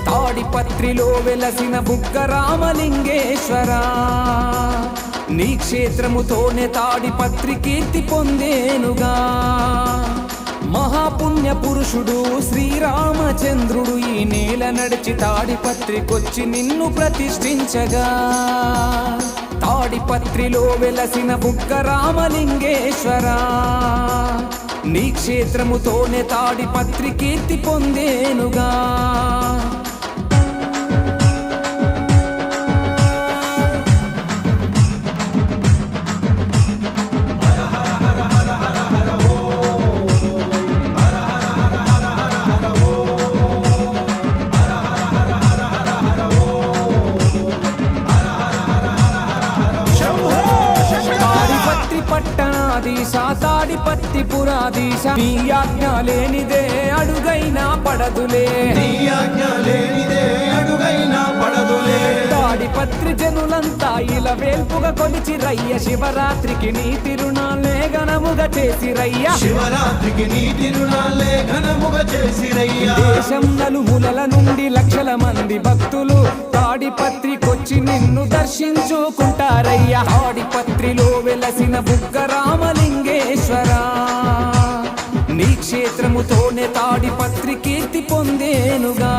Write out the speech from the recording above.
తాడిపత్రిలో వెలసిన బుగ్గ రామలింగేశ్వరా, నీ క్షేత్రముతోనే తాడిపత్రి కీర్తి పొందేనుగా. మహాపుణ్య పురుషుడు శ్రీరామచంద్రుడు ఈ నేల నడిచి తాడిపత్రికొచ్చి నిన్ను ప్రతిష్ఠించగా. తాడిపత్రిలో వెలసిన బుగ్గ రామలింగేశ్వరా, నీ క్షేత్రముతోనే తాడిపత్రి కీర్తి పొందేనుగా. పట్టణాధీశ తాడిపత్రి పురాధీశ, నీ ఆజ్ఞ లేనిదే అడుగైనా పడదులే, నీ ఆజ్ఞ లేనిదే అడుగైనా పడదులే. తాడిపత్రి జనులంతా ఇలా వేల్పుగా కొలిచి రయ్య, శివరాత్రికి నీ తిరునాళ్ళే ఘనముగా చేసి రయ్య, శివరాత్రికి నీ తిరునాళ్ళే ఘనముగా చేసి రయ్య. దేశం నలుమూలల నుండి లక్షల మంది భక్తులు తాడిపత్రికొచ్చి నిన్ను దర్శించుకుంటారయ్యా. తాడిపత్రిలో వెలసిన బుగ్గ రామలింగేశ్వరా, నీ క్షేత్రముతోనే తాడిపత్రి కీర్తి పొందేనుగా.